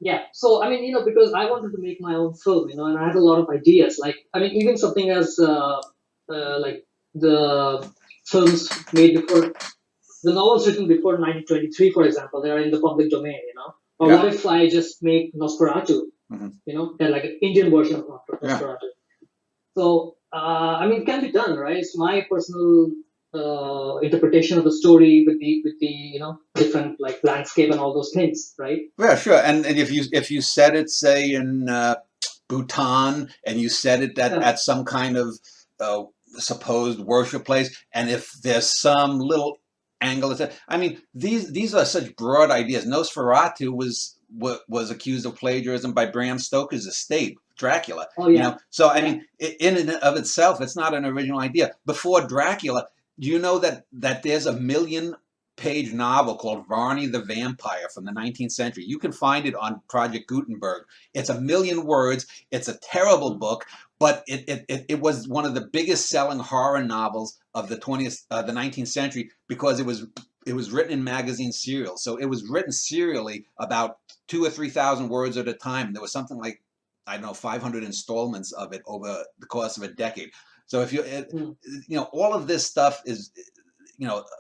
Yeah. So I mean, because I wanted to make my own film, and I had a lot of ideas. Like, I mean, even something as like the films made before the novels written before 1923, for example, they are in the public domain. Or Yeah. what if I just make Nosferatu? Hmm. They're like an Indian version of Yeah. Nosferatu. So, I mean, it can be done, right? It's my personal interpretation of the story with the different like landscape and all those things, right? Yeah, sure. And if you set it, say, in Bhutan, and you set it Yeah, at some kind of uh, supposed worship place, and if there's some little angle, I mean, these are such broad ideas. Nosferatu was accused of plagiarism by Bram Stoker's estate, Dracula. oh yeah, So I yeah, mean, in and of itself, it's not an original idea. Before Dracula, do you know that there's a million-page novel called Varney the Vampire from the 19th century? You can find it on Project Gutenberg. It's a million words. It's a terrible book, but it was one of the biggest selling horror novels of the 19th century, because it was written in magazine serials. So it was written serially, about 2 or 3 thousand words at a time. There was something like, I don't know, 500 installments of it over the course of a decade. So if mm, all of this stuff is,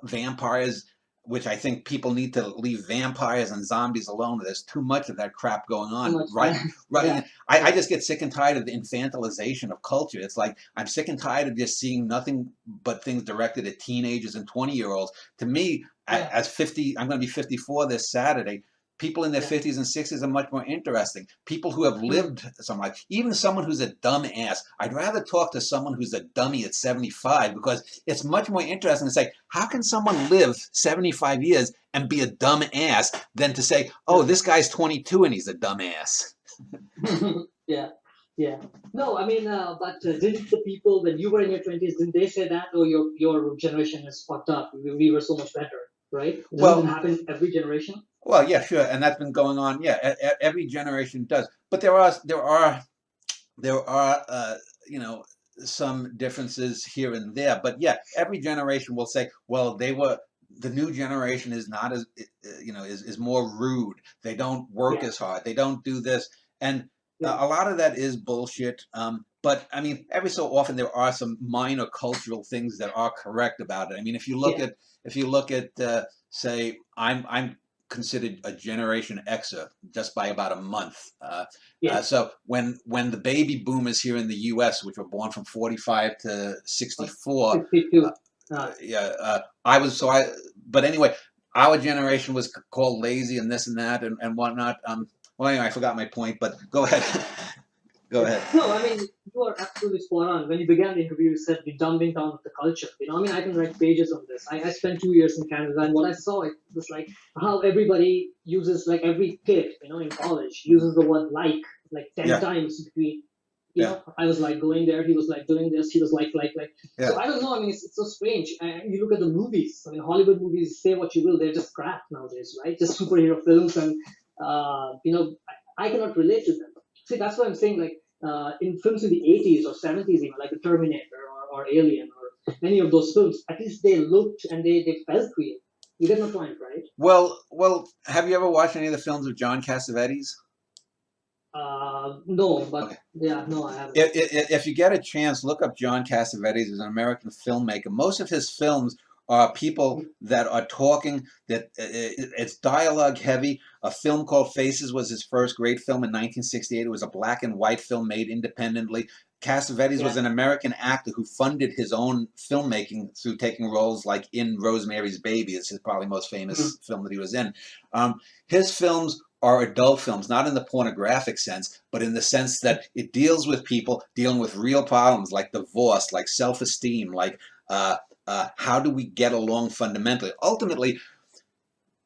vampires, which I think people need to leave vampires and zombies alone. There's too much of that crap going too on, much. right? Yeah, Right. I yeah, just get sick and tired of the infantilization of culture. It's like I'm sick and tired of just seeing nothing but things directed at teenagers and 20-year-olds. To me, yeah, as 50, I'm going to be 54 this Saturday. People in their yeah. 50s and 60s are much more interesting. People who have Mm. lived some life, even someone who's a dumb ass. I'd rather talk to someone who's a dummy at 75, because it's much more interesting to say, how can someone live 75 years and be a dumb ass, than to say, oh, Yeah. this guy's 22 and he's a dumb ass. Yeah, yeah. No, I mean, but didn't the people when you were in your 20s, didn't they say that? Oh, your generation is fucked up. We were so much better, right? Doesn't it Well, happen every generation? well, yeah, sure, and that's been going on. Yeah, every generation does, but there are some differences here and there. But yeah, every generation will say, well, the new generation is not as, is more rude. They don't work Yeah, as hard. They don't do this, and yeah, a lot of that is bullshit. But I mean, every so often there are some minor cultural things that are correct about it. I mean, yeah, if you look at say, I'm considered a Generation Xer just by about a month. yeah. So when the baby boomers here in the U.S., which were born from 45 to Uh, 64, uh, 52. yeah, I was so I. But anyway, our generation was called lazy and this and that and whatnot. Well, anyway, I forgot my point, but go ahead. Go Yeah. ahead. No, I mean, you are absolutely spot on. When you began the interview, you said the dumbing down of the culture. I mean, I can write pages on this. I spent 2 years in Canada, and what I saw it was like how everybody uses, like every kid, in college Mhm. uses the word like 10 Yeah, times between. yeah, I was like going there, he was like doing this, he was like. So yeah. I don't know. I mean, it's so strange. You look at the movies. I mean, Hollywood movies, say what you will, they're just crap nowadays, right? Just superhero films, and I cannot relate to them. See, that's what I'm saying. Like in films in the 80s or 70s, even like the Terminator or Alien or any of those films, at least they looked and they felt real. You get my point, right? Well. Have you ever watched any of the films of John Cassavetes? No, but Okay. yeah, no, I haven't. If you get a chance, look up John Cassavetes. He's an American filmmaker. Most of his films are people that are talking. That it's dialogue heavy. A film called Faces was his first great film in 1968. It was a black and white film made independently. Cassavetes was Yeah. an American actor who funded his own filmmaking through taking roles like in Rosemary's Baby. It's his probably most Mm. famous film that he was in. His films are adult films, not in the pornographic sense, but in the sense that it deals with people dealing with real problems like divorce, like self-esteem, like uh, how do we get along fundamentally. Ultimately,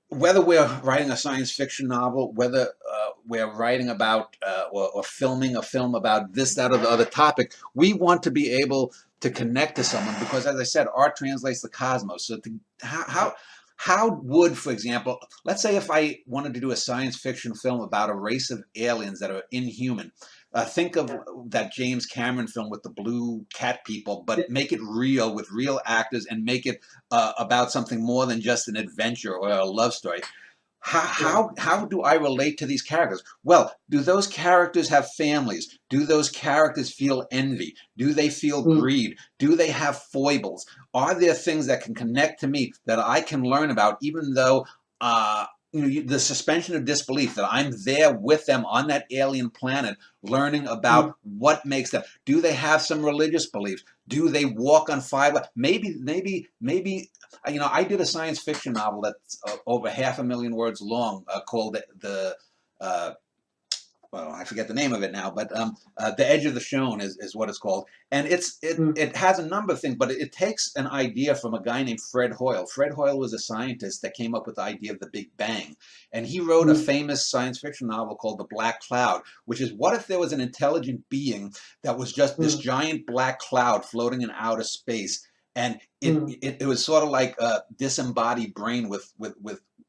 whether we're writing a science fiction novel, whether we're writing about or filming a film about this, that, or the other topic, we want to be able to connect to someone because, as I said, art translates the cosmos. So how would, for example, let's say if I wanted to do a science fiction film about a race of aliens that are inhuman, think of Yeah. that James Cameron film with the blue cat people, Yeah. but make it real with real actors and make it about something more than just an adventure or a love story. yeah, how do I relate to these characters? Well, do those characters have families? Do those characters feel envy? Do they feel mm, greed? Do they have foibles? Are there things that can connect to me that I can learn about, even though uh, the suspension of disbelief that I'm there with them on that alien planet, learning about mm, what makes them? Do they have some religious beliefs? Do they walk on fire? Maybe I did a science fiction novel that's over 500,000 words long, called the uh, well, I forget the name of it now, but The Edge of the Shown is what it's called, and mm, it has a number of things, but it takes an idea from a guy named Fred Hoyle. Fred Hoyle was a scientist that came up with the idea of the Big Bang, and he wrote a mm, famous science fiction novel called The Black Cloud, which is, what if there was an intelligent being that was just this mm, giant black cloud floating in outer space, and mm, it was sort of like a disembodied brain with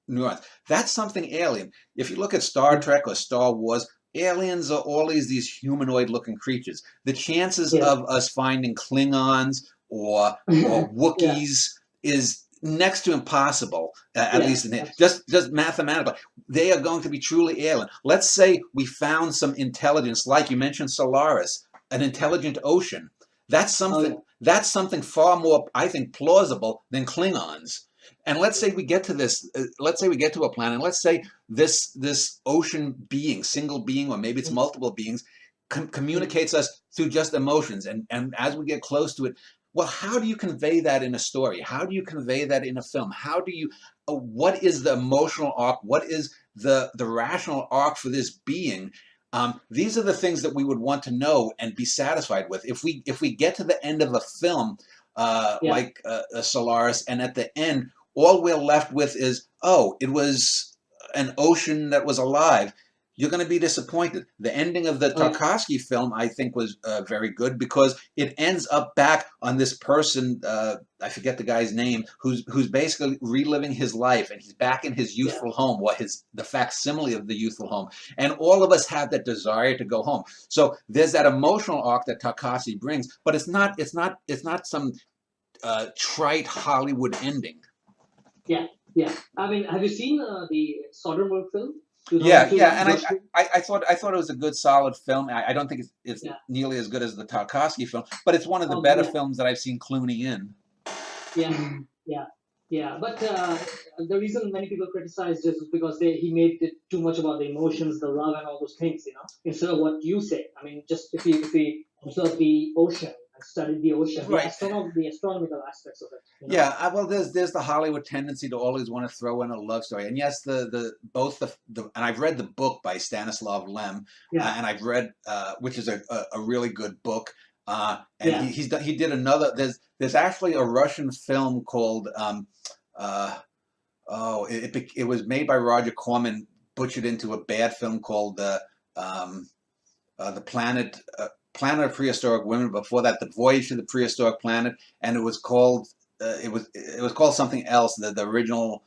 neurons. That's something alien. If you look at Star yeah, Trek or Star Wars, aliens are always these humanoid looking creatures. The chances yeah, of us finding Klingons or yeah, Wookiees is next to impossible, at yeah, least in that's true. just mathematically. They are going to be truly alien. Let's say we found some intelligence, like you mentioned Solaris, an intelligent ocean. That's Oh yeah, something far more, I think, plausible than Klingons. And let's say we get to this. Let's say we get to a planet. Let's say this ocean being, single being, or maybe it's mm, multiple beings, mm, communicates us through just emotions. And as we get close to it, well, how do you convey that in a story? How do you convey that in a film? How do you? What is the emotional arc? What is the rational arc for this being? These are the things that we would want to know and be satisfied with. If we get to the end of a film, yeah, like Solaris, and at the end all we're left with is, oh, it was an ocean that was alive, you're going to be disappointed. The ending of the oh yeah, Tarkovsky film, I think, was very good because it ends up back on this person. I forget the guy's name, who's basically reliving his life, and he's back in his yeah, youthful home, or the facsimile of the youthful home. And all of us have that desire to go home. So there's that emotional arc that Tarkovsky brings, but it's not some trite Hollywood ending. yeah, yeah. I mean, have you seen the Soderbergh film, Yeah, yeah, 2002, and George Clooney? I thought it was a good, solid film. I don't think it's Yeah. nearly as good as the Tarkovsky film, but it's one of the Oh better yeah, films that I've seen Clooney in. yeah, yeah, yeah. But the reason many people criticized is because he made it too much about the emotions, the love, and all those things. Instead of what you say. I mean, just if we observe the ocean and study the ocean, Right. the astronomical aspects of it. Yeah. Well, there's the Hollywood tendency to always want to throw in a love story, and yes, the both the and I've read the book by Stanislav Lem, Yeah, and I've read which is a really good book. And yeah, he did another. There's actually a Russian film called uh, it was made by Roger Corman, butchered into a bad film called um, the Planet of Prehistoric Women. Before that, The Voyage to the Prehistoric Planet, and it was called something else. The original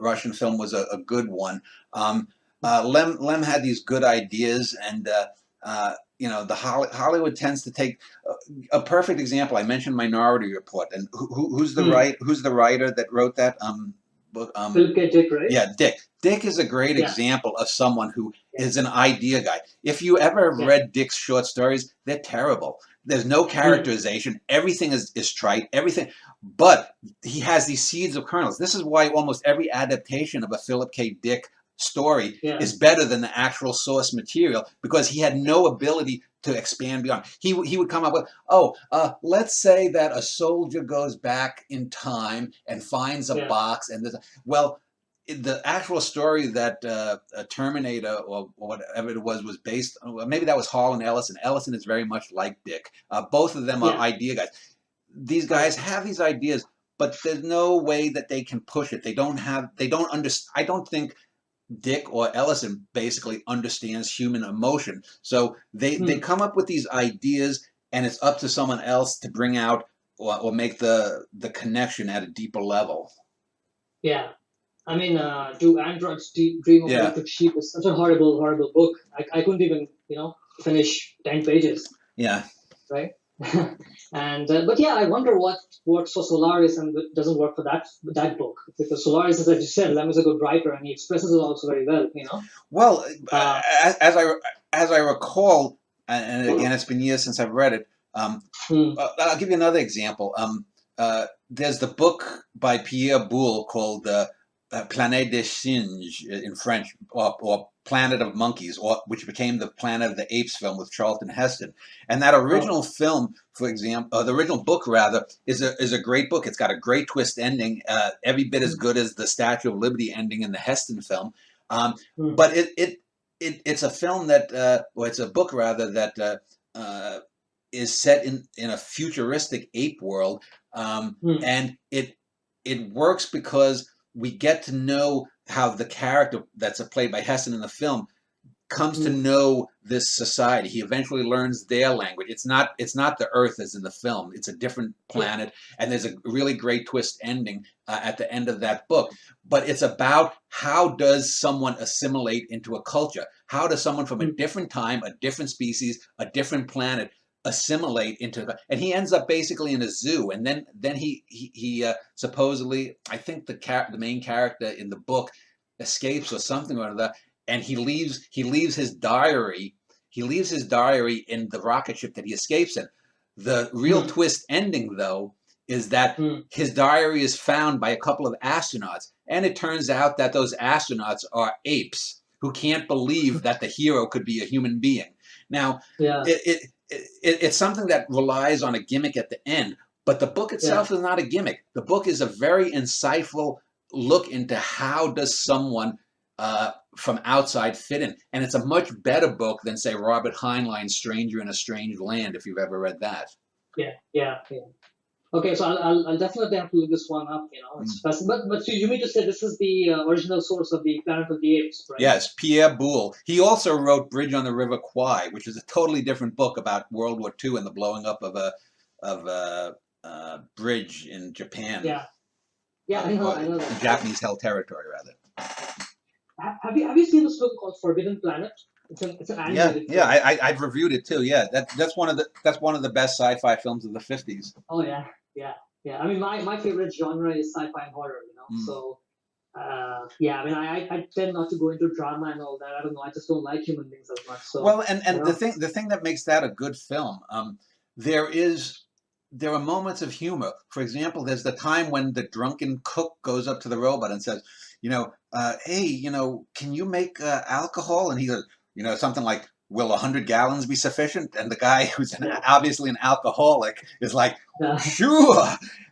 Russian film was a good one. Lem had these good ideas, and the Hollywood tends to take a perfect example. I mentioned Minority Report, and mm. who's the writer that wrote that book? Philip K. Dick, right? Yeah, Dick. Dick is a great Yeah, example of someone who yeah, is an idea guy. If you ever have yeah, read Dick's short stories, they're terrible. There's no mm. characterization. Everything is trite. Everything, but he has these seeds of kernels. This is why almost every adaptation of a Philip K. Dick story yeah, is better than the actual source material, because he had no ability to expand beyond. He would come up with, oh, let's say that a soldier goes back in time and finds a yeah, box, and well, the actual story that Terminator or whatever it was based on, well, maybe that was Hall and Ellison. Ellison is very much like Dick. Both of them are yeah, idea guys. These right. guys have these ideas, but there's no way that they can push it. They don't understand. I don't think Dick or Ellison basically understands human emotion. So they Mm. come up with these ideas, and it's up to someone else to bring out or make the connection at a deeper level. Yeah. I mean, Do Androids Dream of Yeah, Electric Sheep is such a horrible, horrible book. I couldn't even, finish 10 pages, yeah. right? And but yeah, I wonder what works for Solaris and what doesn't work for that book, because Solaris, as I just said, Lem is a good writer and he expresses it also very well. Well, Uh, as I recall, and again, it's been years since I've read it. hmm, I'll give you another example. There's the book by Pierre Boulle called Planète des Singes in French, or Planet of Monkeys, or which became the Planet of the Apes film with Charlton Heston. And that oh, original film, for example, the original book rather, is a great book. It's got a great twist ending, every bit as hmm, good as the Statue of Liberty ending in the Heston film. hmm, But it's a film that, or it's a book rather that is set in a futuristic ape world, hmm, and it works because we get to know how the character that's played by Heston in the film comes to hmm, know this society. He eventually learns their language. It's not the Earth as in the film. It's a different yeah, planet, and there's a really great twist ending at the end of that book. But it's about how does someone assimilate into a culture? How does someone from a hmm, different time, a different species, a different planet assimilate into the, and he ends up basically in a zoo, and then he supposedly, I think the main character in the book escapes or something or other, and he leaves his diary in the rocket ship that he escapes in. The real hmm, twist ending, though, is that hmm, his diary is found by a couple of astronauts, and it turns out that those astronauts are apes who can't believe that the hero could be a human being. Now, yeah, it's something that relies on a gimmick at the end, but the book yeah, itself is not a gimmick. The book is a very insightful look into how does someone from outside fit in, and it's a much better book than, say, Robert Heinlein's Stranger in a Strange Land, if you've ever read that. yeah, yeah, yeah. Okay, so I'll definitely have to look this one up. It's fascinating. But so you mean to say this is the original source of the Planet of the Apes, right? Yes, Pierre Boulle. He also wrote Bridge on the River Kwai, which is a totally different book about World War II and the blowing up of a bridge in Japan, Yeah, yeah, or I know that. in Japanese held territory, rather. Have you seen this film called Forbidden Planet? It's an Yeah, animated yeah, film. I've reviewed it too. Yeah, that's one of the best sci-fi films of the 50s. Oh yeah, yeah, yeah. I mean, my favorite genre is sci-fi and horror. Mm. So yeah. I mean, I tend not to go into drama and all that. I don't know. I just don't like human beings as much. So Well, and you and the know, thing that makes that a good film, there is there are moments of humor. For example, there's the time when the drunken cook goes up to the robot and says, "Hey, can you make alcohol?" And he goes, something like, "Will 100 gallons be sufficient?" And the guy who's yeah, obviously an alcoholic is like, yeah, "Sure."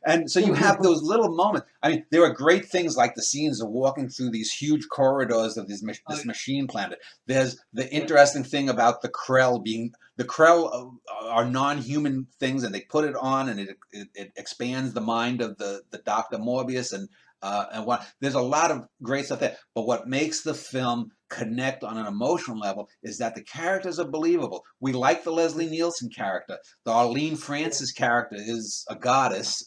And so you have those little moments. I mean, there are great things like the scenes of walking through these huge corridors of oh, this machine planet. There's the yeah, interesting thing about the Krell are non-human things, and they put it on, and it expands the mind of the Doctor Morbius, and what there's a lot of great stuff there. But what makes the film connect on an emotional level is that the characters are believable. We like the Leslie Nielsen character. The Arlene yeah, Francis character is a goddess.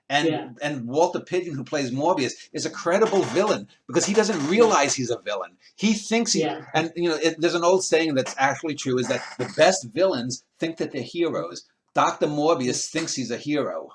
yeah, And Walter Pidgeon, who plays Morbius, is a credible villain because he doesn't yeah, realize he's a villain. He thinks yeah. and there's an old saying that's actually true: is that the best villains think that they're heroes. Doctor Yeah. Morbius thinks he's a hero.